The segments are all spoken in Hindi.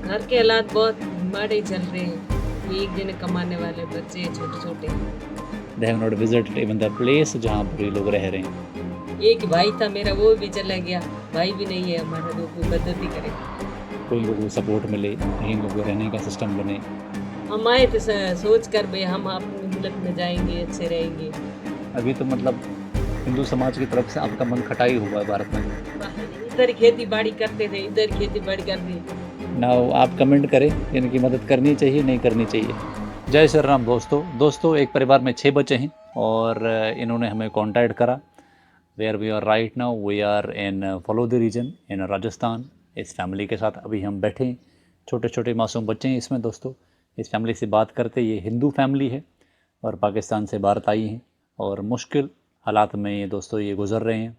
घर के हालात बहुत माड़े चल रहे हैं। एक दिन कमाने वाले बच्चे छोटे छोटे। They have not visited even the place जहाँ पर ये लोग रह रहे हैं। एक भाई था मेरा, वो भी चला गया। भाई भी नहीं है हमारा, जो कोई मदद ही करे, कोई लोगों को सपोर्ट मिले, कहीं लोगों को रहने का सिस्टम बने। हम आए तो सोच कर भाई हम अपने मुल्क में जाएंगे, अच्छे रहेंगे। अभी तो मतलब हिंदू समाज की तरफ से आपका मन खटाई हुआ है भारत में। इधर खेती बाड़ी करते थे, इधर खेती बाड़ी करते। नाउ आप कमेंट करें इनकी मदद करनी चाहिए नहीं करनी चाहिए। जय श्री राम दोस्तों एक परिवार में 6 बच्चे हैं और इन्होंने हमें कांटेक्ट करा। Where we are right now, we are in Phalodi region in Rajasthan. इस फैमिली के साथ अभी हम बैठे हैं। छोटे छोटे मासूम बच्चे हैं इसमें दोस्तों। इस फैमिली से बात करते, ये हिंदू फैमिली है और पाकिस्तान से भारत आई हैं और मुश्किल हालात में ये दोस्तों ये गुज़र रहे हैं।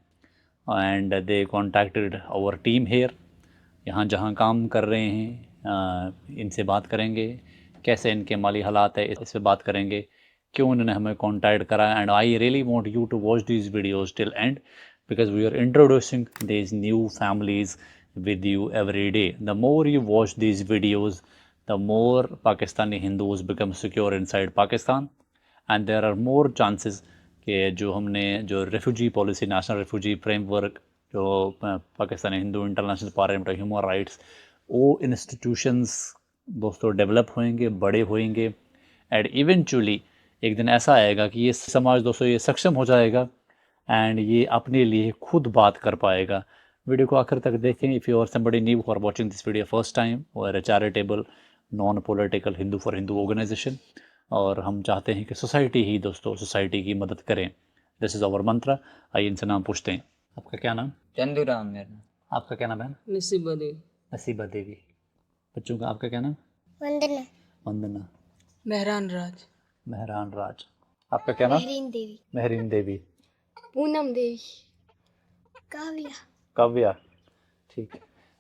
And they contacted our team here, यहाँ जहाँ काम कर रहे हैं। इनसे बात करेंगे कैसे इनके माली हालात है, इस पर बात करेंगे, क्यों उन्होंने हमें कॉन्टैक्ट करा। And I really want you to watch these videos till end because we are introducing these new families with you every day. The more you watch these videos, the more Pakistani Hindus become secure inside Pakistan, and there are more chances कि जो हमने जो refugee policy, national refugee framework, जो Pakistani Hindu international parliament human rights, वो इंस्टीट्यूशंस दोस्तों डेवलप होएंगे, बड़े होएंगे। एंड इवेंचुअली एक दिन ऐसा आएगा कि ये समाज दोस्तों ये सक्षम हो जाएगा एंड ये अपने लिए खुद बात कर पाएगा। वीडियो को आखिर तक देखें। If you are somebody new for watching this video first time, और a charitable non political Hindu for Hindu organisation, और हम चाहते हैं कि सोसाइटी ही दोस्तों सोसाइटी की मदद करें। दिस इज़ आवर मंत्रा। आइए इनसे नाम पूछते हैं। आपका क्या नाम? चंदू राम मेरा नाम। आपका क्या नाम है? नसीबा दे। नसीबा देवी। बच्चों का आपका क्या नाम? वंदना। वंदना। मेहरान राज। मेहरान राज। आपका क्या नाम? महरीन देवी। महरीन देवी। पूनम देवी। काव्या। काव्या। ठीक है।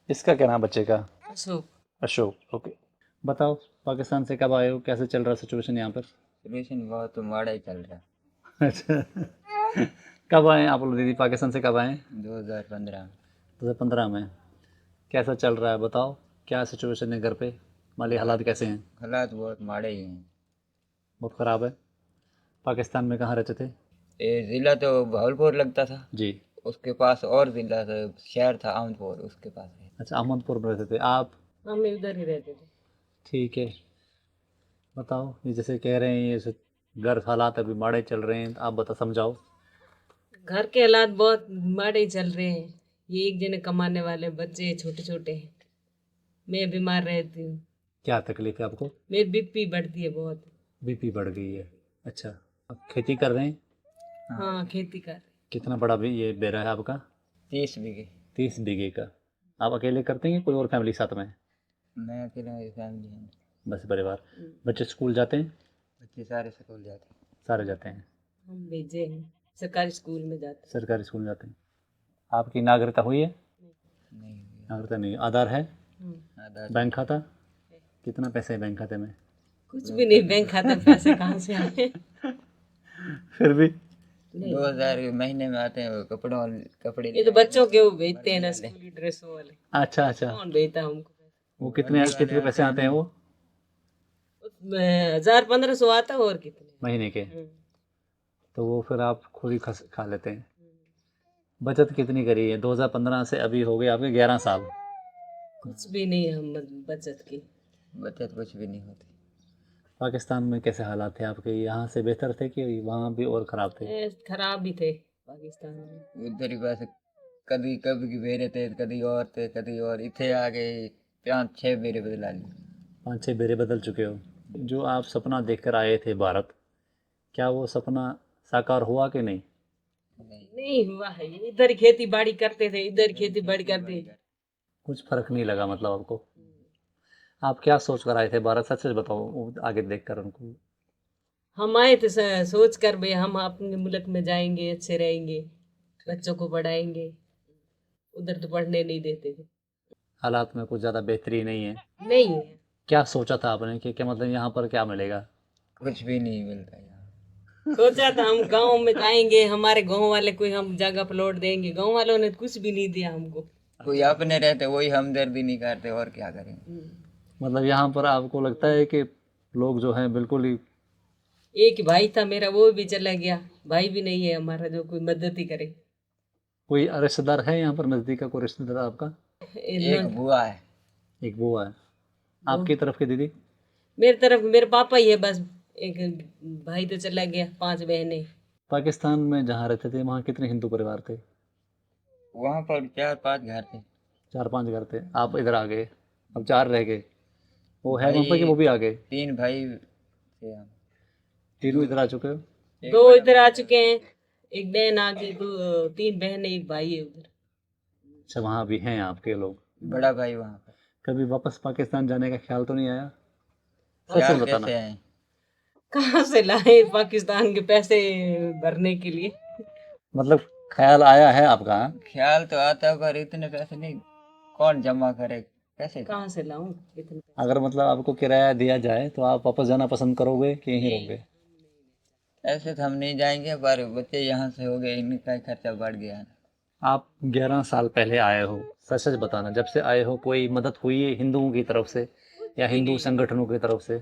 इसका क्या नाम बच्चे का? अशोक। अशोक। ओके। बताओ पाकिस्तान से कब आए हो, कैसे चल रहा है सिचुएशन यहाँ पर? सिचुएशन बहुत माड़ा ही चल रहा है। अच्छा। कब आए आप लोग दीदी, पाकिस्तान से कब आए? 2015 में। 2015 में। कैसा चल रहा है बताओ, क्या सिचुएशन है घर पे, माली हालात कैसे हैं? हालात बहुत माड़े ही हैं। बहुत ख़राब है। पाकिस्तान में कहाँ रहते थे? ये ज़िला तो भावलपुर लगता था जी। उसके पास, और ज़िला था, शहर था अहमदपुर, उसके पास है। अच्छा, अहमदपुर में रहते थे आप? हम उधर ही रहते थे। ठीक है। बताओ, ये जैसे कह रहे हैं ये घर हालात अभी माड़े चल रहे हैं, आप बता समझाओ। घर के हालात बहुत माड़े चल रहे हैं। ये एक दिन कमाने वाले बच्चे छोटे छोटे हैं। मैं बीमार रहती हूँ। क्या तकलीफ है आपको? मेरी बीपी बढ़ती है बहुत। बीपी बढ़ गई है। अच्छा। आप खेती कर रहे हैं? हाँ, खेती कर। कितना बड़ा भी ये बेरा है आपका? 30 बीघे। 30 बीघे का। आप अकेले करते हैं, कोई और फैमिली साथ में? मैं अकेला, मेरी फैमिली है। बस परिवार। बच्चे स्कूल जाते हैं? बच्चे सारे स्कूल जाते हैं। सारे जाते हैं। हम भेजे हैं, सरकारी स्कूल में जाते हैं। सरकारी स्कूल जाते हैं। आपकी नागरिकता हुई है? नहीं हुई। नागरिकता नहीं। आधार है? आधार बैंक खाता? कितना पैसे है बैंक खाते में? कुछ भी नहीं, बैंक खाता में पैसे कहाँ से आए? फिर भी 2000 महीने में आते हैं वो कपड़े। ये तो बच्चों के वो भेजते हैं ना, स्कूली ड्रेसों वाले। अच्छा अच्छा। कौन भेजता हमको? वो कितने पैसे आते हैं वो? 1000-1500 आता है, और कितने? महीने के? तो वो फिर आप खुद ही खा लेते हैं। बचत कितनी करी है 2015 से अभी हो गए आपके 11 साल? कुछ भी नहीं हम बचत की। बचत कुछ भी नहीं होती। पाकिस्तान में कैसे हालात थे आपके? यहाँ से बेहतर थे कि वहाँ भी और ख़राब थे? खराब भी थे पाकिस्तान में। उधर ही बस कभी कभी की बेरे थे, कभी और थे, कभी और इथे आ गए। 5-6 बेरे बदला लिए। 5-6 बेरे बदल चुके हो। जो आप सपना देखकर आए थे भारत, क्या वो सपना साकार हुआ कि नहीं? नहीं हुआ है। इधर खेती बाड़ी करते थे, इधर खेती बाड़ी करते। कुछ फर्क नहीं लगा मतलब आपको? आप क्या सोच कर आए थे भारत, सच सच बताओ आगे देख कर उनको। हम आए थे सोच कर भाई हम अपने मुल्क में जाएंगे, अच्छे रहेंगे, बच्चों को पढ़ाएंगे। उधर तो पढ़ने नहीं देते थे। हालात में कुछ ज़्यादा बेहतरी नहीं है? नहीं है। क्या सोचा था आपने कि क्या मतलब यहाँ पर क्या मिलेगा? कुछ भी नहीं मिलता यहाँ। सोचा था हम गांव में जाएंगे, हमारे गांव वाले कोई हम जगह प्लॉट देंगे। गांव वालों ने कुछ भी नहीं दिया हमको। कोई अपने रहते वही हमदर्दी नहीं करते, और क्या करें। मतलब यहाँ पर आपको लगता है कि लोग जो हैं बिल्कुल ही एक भाई था मेरा, वो भी चला गया। भाई भी नहीं है हमारा जो कोई मदद ही करे। कोई रिश्तेदार है यहाँ पर नज़दीक का कोई रिश्तेदार आपका? एक बुआ है। एक बुआ है। वो आपकी तरफ की दीदी? मेरी तरफ मेरे पापा ही है बस। एक भाई तो चला गया, 5 बहनें। पाकिस्तान में जहाँ रहते थे वहाँ कितने हिंदू परिवार थे? वहाँ पर 4-5 घर थे। 4-5 घर थे। आप इधर आ गए, अब 4 रह गए। वो है वहाँ पर कि भाई वो भी आ गए? 3 भाई थे हम। तीनों इधर आ चुके हो? एक 2 बड़ा इधर आ भाई चुके हैं, एक बहन आ गई, 3 बहनें, एक भाई है उधर। अच्छा, वहाँ भी हैं आपके लोग। बड़ा भाई वहाँ पर। कभी वापस पाकिस्तान जाने का ख्याल तो नहीं आया? सच सच ख्याल बताना। कैसे आए? कहाँ से लाए पाकिस्तान के पैसे भरने के लिए? मतलब ख्याल आया है आपका? हाँ? ख्याल तो आता है पर इतने पैसे नहीं, कौन जमा करे, कैसे कहाँ से लाऊं इतने पैसे? अगर मतलब आपको किराया दिया जाए तो आप वापस जाना पसंद करोगे कि यहीं नहीं, रहोगे? ऐसे तो हम नहीं जाएंगे, पर बच्चे यहाँ से हो गए, इनका ही खर्चा बढ़ गया है। आप 11 साल पहले आए हो, सच सच बताना, जब से आए हो कोई मदद हुई है हिंदुओं की तरफ से या हिंदू संगठनों की तरफ से?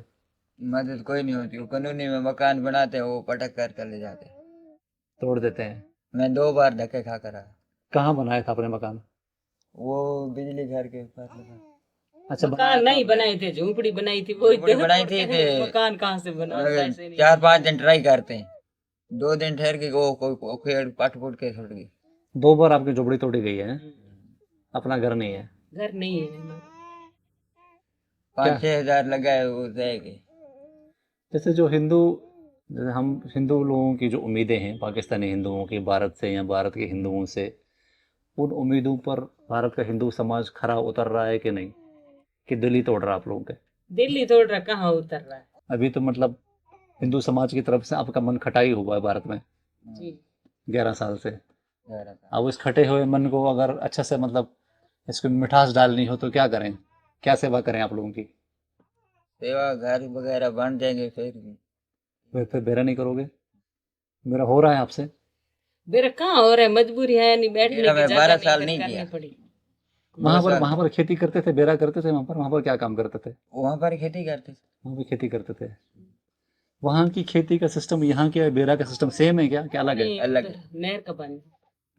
मदद कोई नहीं होती। वो कानूनी में मकान बनाते हैं, वो पटक कर चले जाते हैं। तोड़ देते हैं। मैं 2 बार धक्के खा कर आया। कहाँ बनाया था आपने मकान? वो बिजली घर के पास लगा। अच्छा मकान नहीं बनाए थे, झोंपड़ी बनाई थी। वो झोपड़ी बनाई थी मकान कहाँ से बना? पैसे नहीं। 4-5 दिन ट्राई करते हैं, 2 दिन ठहर के वो कोई पेड़ पट फुट के छुट गई। 2 बार आपकी झोपड़ी तोड़ी गई है? अपना घर नहीं है? घर नहीं है हमारा। 5-6 हजार लगाए वो रह गए। जैसे जो हिंदू, जैसे हम हिंदू लोगों की जो उम्मीदें हैं पाकिस्तानी हिंदुओं की भारत से या भारत के हिंदुओं से, उन उम्मीदों पर भारत का हिंदू समाज खरा उतर रहा है कि नहीं, कि दिल ही तोड़ रहा है आप लोगों के? दिल्ली तोड़ रहा, कहाँ उतर रहा है? अभी तो मतलब हिंदू समाज की तरफ से आपका मन खटाई हुआ है भारत में जी। 11 साल से। घर था। अब इस खटे हुए मन को अगर अच्छा से मतलब इसको मिठास डालनी हो तो क्या करें, क्या सेवा करें आप लोगों की? सेवा घर वगैरह बन जाएंगे फिर भी। फिर बेरा नहीं करोगे? मेरा हो रहा है आपसे। मेरा कहाँ हो रहा है, मजबूरी है नहीं, बैठने मेरा की मैं जगह 12 नहीं, साल फिर नहीं करनी किया। पड़ी। वहाँ पर खेती करते थे, बेरा करते थे, वहाँ पर क्या काम करते थे? वहाँ पर खेती करते थे। वहाँ भी खेती करते थे। वहाँ की खेती का सिस्टम यहाँ के बेरा का सिस्टम सेम है क्या, क्या अलग है? नहीं, अलग उधर नहर का पानी।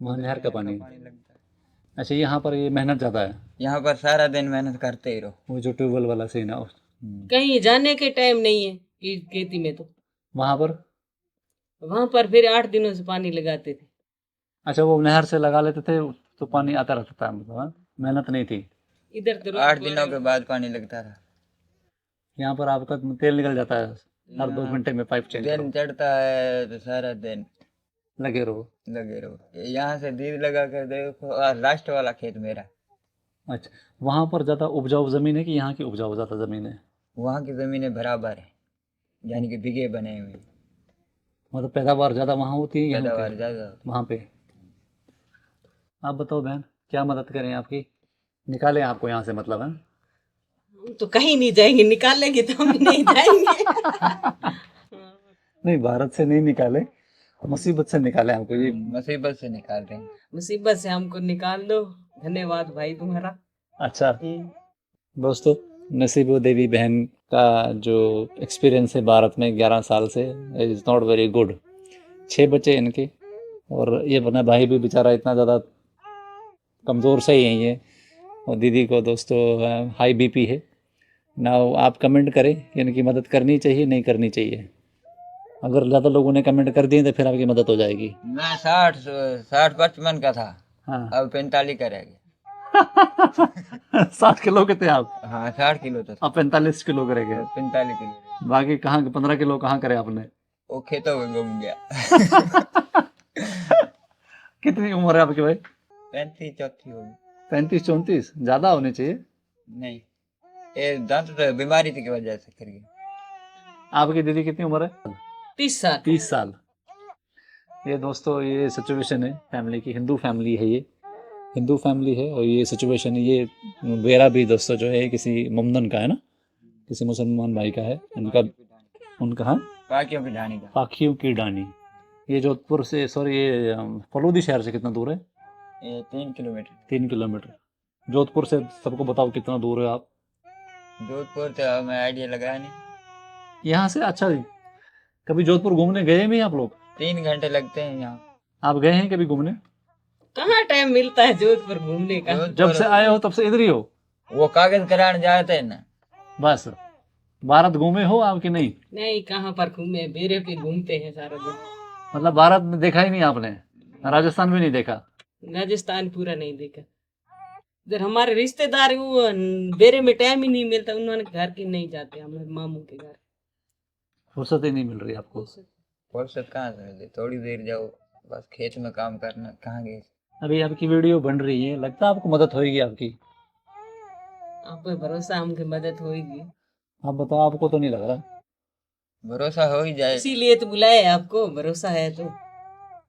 वहाँ नहर का पानी। लगता है। अच्छा, यहाँ पर ये मेहनत ज़्यादा है। यहाँ पर सारा दिन मेहनत करते ही रहो। वो जो ट्यूबवेल वाला सीन है कहीं जाने के टाइम नहीं है कि खेती में। तो वहाँ पर। वहां पर फिर 8 दिनों से पानी लगाते थे। अच्छा, वो नहर से लगा लेते थे तो पानी आता रहता था, मतलब हाँ? मेहनत नहीं थी। इधर तो 8 दिनों के बाद पानी लगता था। यहाँ पर आपका तेल निकल जाता है, हर 2 घंटे में पाइप चेंज दिन करो, चढ़ता है तो सारा दिन लगे रहो। लगे रहो। यहाँ से दीद लगा कर देखो, लास्ट वाला खेत मेरा। अच्छा, वहाँ पर ज़्यादा उपजाऊ ज़मीन है कि यहाँ की उपजाऊ ज़्यादा ज़मीन है? वहाँ की ज़मीनें बराबर है, यानी कि बिगे बने हुए। मतलब पैदावार ज़्यादा वहाँ होती है यहाँ पैदावार पे? ज़्यादा होती वहाँ पे। आप बताओ बहन, क्या मदद करें आपकी, निकालें आपको यहाँ से, मतलब है? हम तो कहीं नहीं जाएंगे, निकालेंगे तो हम नहीं जाएंगे। नहीं, भारत से नहीं निकाले, मुसीबत से निकाले आपको ये। है। मुसीबत से निकाल रहे हैं। मुसीबत से हमको निकाल दो। धन्यवाद भाई तुम्हारा। अच्छा दोस्तों, नसीबो देवी बहन का जो एक्सपीरियंस है भारत में 11 साल से इज़ नॉट वेरी गुड। 6 बच्चे इनके, और ये बना भाई भी बेचारा इतना ज़्यादा कमज़ोर से ही है, और दीदी को दोस्तों हाई बीपी है ना। आप कमेंट करें कि इनकी मदद करनी चाहिए नहीं करनी चाहिए। अगर ज़्यादा लोगों ने कमेंट कर दिए तो फिर आपकी मदद हो जाएगी। मैं 60-55 का था, हाँ। अब 45 का रह गया। 60 किलो के थे आप, हाँ 60 किलो तो था, अब 45 किलो के रह गए। 45 किलो। बाकी कहाँ 15 किलो कहाँ करे आपने? वो खेतों में घूम गया। कितनी उम्र है आपकी भाई? 35-34 हो गई। 35-34 ज़्यादा होनी चाहिए। नहीं, ये दांत तो बीमारी थी की वजह से कर गया। आपकी दीदी कितनी उम्र है? 30 साल। 30 साल। ये दोस्तों ये सिचुएशन है फैमिली की, हिंदू फैमिली है ये, हिंदू फैमिली है, और ये सिचुएशन है। ये मेरा भी दोस्तों जो है किसी ममदन का है ना, किसी मुसलमान भाई का है, उनका हाँ बाकियों की ढाणी का। पाखियों की डानी। ये जोधपुर से, सॉरी ये फलूदी शहर से कितना दूर है? ये 3 किलोमीटर। 3 किलोमीटर। जोधपुर से सबको बताओ कितना दूर है आप? जोधपुर तो हमें आइडिया लगाया नहीं। यहाँ से अच्छा जी, कभी जोधपुर घूमने गए भी हैं आप लोग? 3 घंटे लगते हैं यहाँ। आप गए हैं कभी घूमने? कहाँ टाइम मिलता है जोधपुर घूमने का? जब से आए हो तब से इधर ही हो? वो कागज कराने जाते हैं ना। बस भारत घूमे हो आप कि नहीं? नहीं, कहाँ पर घूमे, बेरे पे घूमते हैं सारा दिन। मतलब भारत में देखा ही नहीं आपने? राजस्थान भी नहीं देखा? राजस्थान पूरा नहीं देखा। इधर हमारे रिश्तेदार हैं, वो बेरे में टाइम ही नहीं मिलता, उन्होंने घर की नहीं जाते, हमारे मामू के घर। फुर्सत ही नहीं मिल रही आपको? फुर्सत कहाँ से मिलती, थोड़ी देर जाओ बस खेत में काम करना, कहाँ गए। अभी आपकी वीडियो बन रही है, लगता है आपको मदद होगी आपकी? आप पे भरोसा, हमकी मदद होगी। आप बताओ, आपको तो नहीं लग रहा? भरोसा हो ही जाए। इसीलिए तो बुलाए आपको, भरोसा है तो।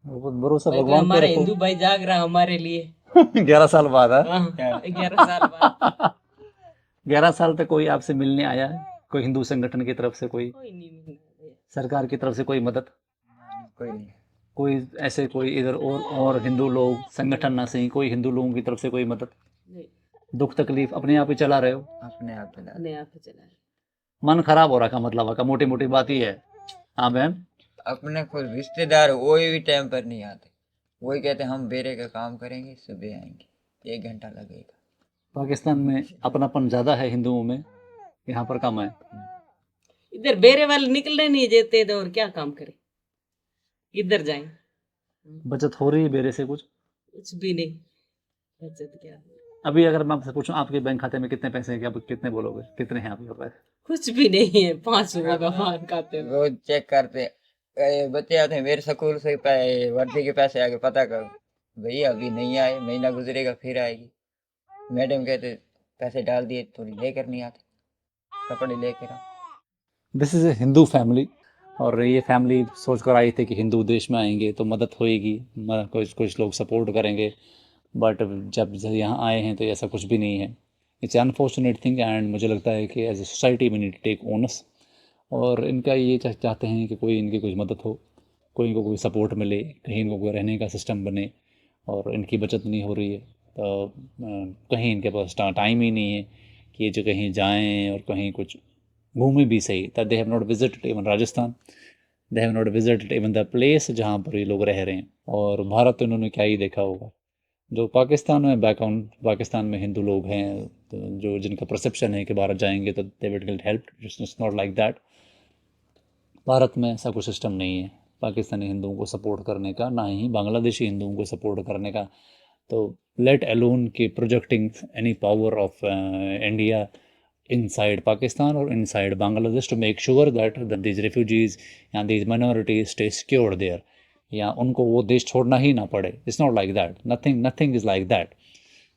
वो भरोसा भाई तो भगवान पे हमारा रखो। हिंदू भाई जाग रहा हमारे लिए। 11 साल बाद है। हाँ, 11 साल बाद 11 साल तक कोई आपसे मिलने आया है? कोई हिंदू संगठन की तरफ से, कोई कोई नहीं मिलना है। सरकार की तरफ से कोई मदद? कोई नहीं। कोई ऐसे कोई इधर और हिंदू लोग संगठन ना सही, कोई हिंदू लोगों की तरफ से कोई मदद? नहीं, दुख तकलीफ अपने आप ही चला रहे हो? अपने आप चला। अपने आप ही चला है। मन खराब हो रखा मतलब आपका, मोटी मोटी बात ही है। हाँ बहन? अपने खुद रिश्तेदार कोई भी टाइम पर नहीं आते। वही कहते हैं हम बेरे का काम करेंगे, सुबह आएंगे, 1 घंटा लगेगा। पाकिस्तान में अपनापन ज़्यादा है हिंदुओं में, यहाँ पर कम है। इधर बेरे वाले निकलने नहीं देते तो और क्या काम करें, किधर जाएं? बचत हो रही है बेरे से कुछ? कुछ भी नहीं, बचत क्या, अभी अगर मैं आपसे पूछूं आपके बैंक खाते में कितने पैसे हैं, क्या आप कितने बोलोगे, कितने हैं आपके पास? कुछ भी नहीं है। 5 रुपए का पान खाते में। रोज चेक करते बच्चे आते हैं मेरे स्कूल से, वर्दी के पैसे आके पता करो, भैया अभी नहीं आए, महीना गुजरेगा फिर आएगी। मैडम कहते पैसे डाल दिए, थोड़ी लेकर नहीं आते, कपड़े लेकर आओ। This is a Hindu family, और ये फैमिली सोच कर आई थी कि हिंदू देश में आएंगे तो मदद होएगी, कुछ कुछ लोग सपोर्ट करेंगे, बट जब यहाँ आए हैं तो ऐसा कुछ भी नहीं है। इट्स अनफॉर्चुनेट थिंग, एंड मुझे लगता है कि as a society we need to take onus, और इनका ये चाहते हैं कि कोई इनकी कुछ मदद हो, कोई इनको कोई सपोर्ट मिले, कहीं इनको कोई रहने का सिस्टम बने, और इनकी बचत नहीं हो रही है तो कहीं इनके पास टाइम ही नहीं है कि ये जो कहीं जाएं और कहीं कुछ घूमे भी सही। That they have not visited even Rajasthan, they have not visited even the place जहाँ पर ये लोग रह रहे हैं। और भारत तो इन्होंने क्या ही देखा होगा। जो पाकिस्तान में बैकग्राउंड, पाकिस्तान में हिंदू लोग हैं तो जो जिनका परसेप्शन है कि भारत जाएंगे तो they will get help, it's not like that. Bharat में ऐसा कोई सिस्टम नहीं है पाकिस्तानी हिंदुओं को सपोर्ट करने का, ना ही बांग्लादेशी हिंदुओं को सपोर्ट करने का। तो लेट अलोन के projecting any power of India inside Pakistan or inside Bangladesh to make sure that these refugees and these minorities stay secure there, या उनको वो देश छोड़ना ही ना पड़े। It's not like that. Nothing is like that.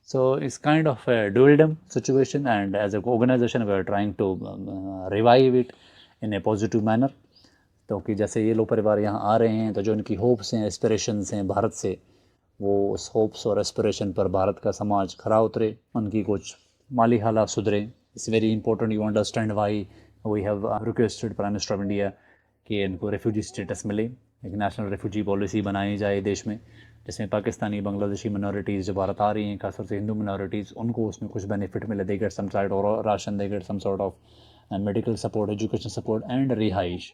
So it's kind of a dualdom situation, and as an organization we are trying to revive it in a positive manner. तो कि जैसे ये लोग परिवार यहाँ आ रहे हैं तो जो इनकी होप्स हैं, एस्पिरेशंस हैं भारत से, वो उस होप्स और एस्पिरेशन पर भारत का समाज खरा उतरे, उनकी कुछ माली हालात सुधरे। It's very important you understand why we have requested prime minister of India कि इनको रेफ्यूजी स्टेटस मिले, एक नेशनल रेफ्यूजी पॉलिसी बनाई जाए देश में, जिसमें पाकिस्तानी बांग्लादेशी मिनॉरिटीज़ जो भारत आ रही हैं, खासतौर से हिंदू मिनॉरिटीज़, उनको उसमें कुछ बेनिफिट मिले, दे गेट सम साइड और ration, they get some sort of medical support, education support and रिहाइश.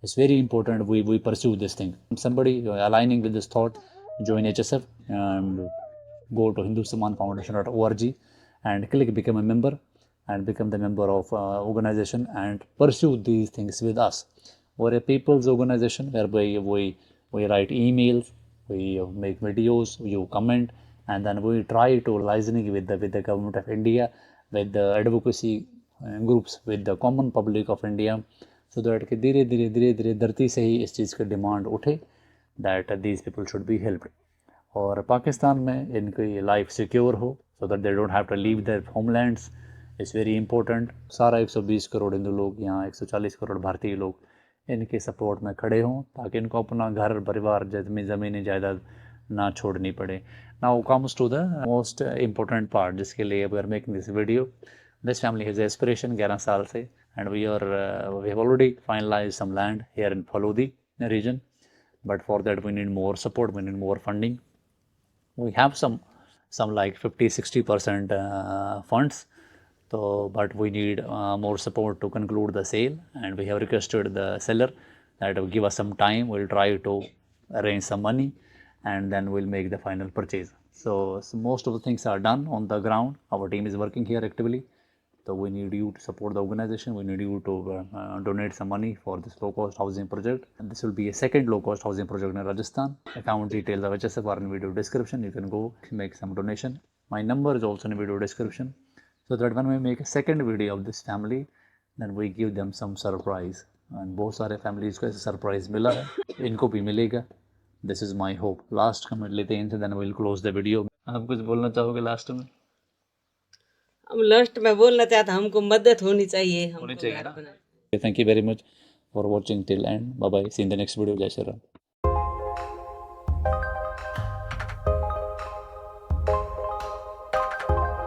It's very important we pursue this thing. Somebody aligning with this thought, join HSF and go to hindustamanfoundation.org and click become a member and become the member of organization and pursue these things with us. We're a people's organization whereby we write emails, we make videos, you comment, and then we try to liaising with the government of India, with the advocacy groups, with the common public of India, so that कि धीरे धीरे धरती से ही इस चीज़ की डिमांड उठे that these people should be helped, और पाकिस्तान में इनकी लाइफ सिक्योर हो, so that they don't have to leave their homelands. It's very important. सारा 120 करोड़ हिंदू लोग, यहाँ 140 करोड़ भारतीय लोग इनके सपोर्ट में खड़े हों ताकि इनको अपना घर परिवार ज़मीनी जायदाद ना छोड़नी पड़े. Now comes to the most important part जिसके लिए we are making this video. This family has aspiration 11 साल से, and we have already finalized some land here in Phalodi region, but for that we need more support, we need more funding. We have some like 50-60% funds, So, but we need more support to conclude the sale, and we have requested the seller that will give us some time. We'll try to arrange some money, and then we'll make the final purchase. So most of the things are done on the ground. Our team is working here actively. So we need you to support the organization. We need you to donate some money for this low-cost housing project. And this will be a second low-cost housing project in Rajasthan. Account details of HSF are in video description. You can go make some donation. My number is also in video description. So that when we make a second video of this family, then we give them some surprise. And बहुत सारे families को ऐसे surprise मिला है, इनको भी मिलेगा. This is my hope. Last comment लेते हैं इनसे, then we'll close the video. आप कुछ बोलना चाहोगे लास्ट में? हम लास्ट में बोलना चाहते हैं, हमको मदद होनी चाहिए, हमको चाहिए घर ना? बनाने। Thank you very much for watching till end. Bye bye. See you in the next video. Jai Shri Ram.